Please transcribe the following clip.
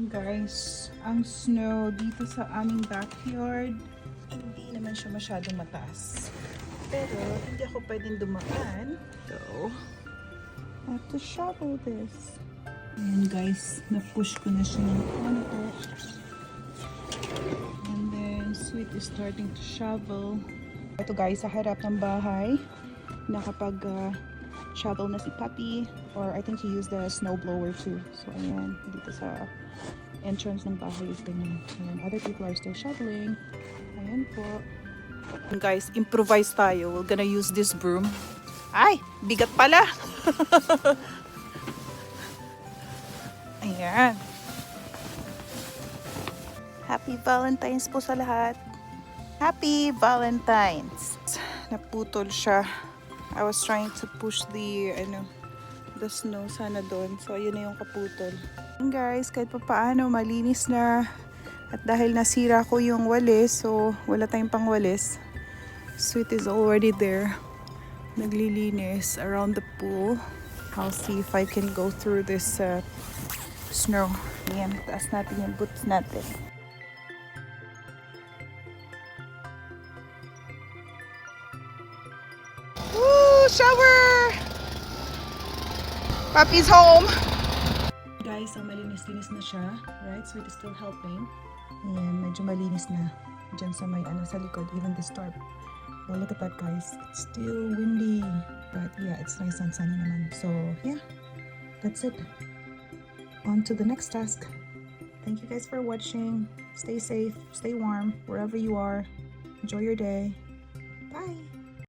Guys, ang snow dito sa aming backyard, hindi naman siya masyadong mataas. Pero, hindi ako pwedeng dumaan. So, I have to shovel this. Ayan guys, na-push ko na siya ng konti. And then, Sweet is starting to shovel. Ito guys, sa harap ng bahay, nakapag-shovel na si Papi. Or I think he used the snow blower too. So, ayan, dito sa entrance ng bahay is ganyan. Ayan, other people are still shoveling. Ayan po. And guys, improvise tayo. We're gonna use this broom. Ay, bigat pala. Ayan. Happy Valentine's po sa lahat. Happy Valentine's. Naputol siya. I was trying to push the snow sana doon. So, ayun na yung kaputol. And guys, kahit pa paano, malinis na. At dahil nasira ko yung walis, so wala tayong pangwalis. Sweet is already there. Naglilinis around the pool. I'll see if I can go through this snow. Ayan, taas natin yung boots natin. Woo! Shower! Papi's home! Guys, malinis-linis na siya. Right? Sweet is still helping. Ayan, medyo malinis na. Diyan sa may sa likod, even the tarp. Well, look at that guys. It's still windy. But yeah, it's nice and sunny naman. So yeah, that's it. On to the next task. Thank you guys for watching. Stay safe, stay warm, wherever you are. Enjoy your day. Bye!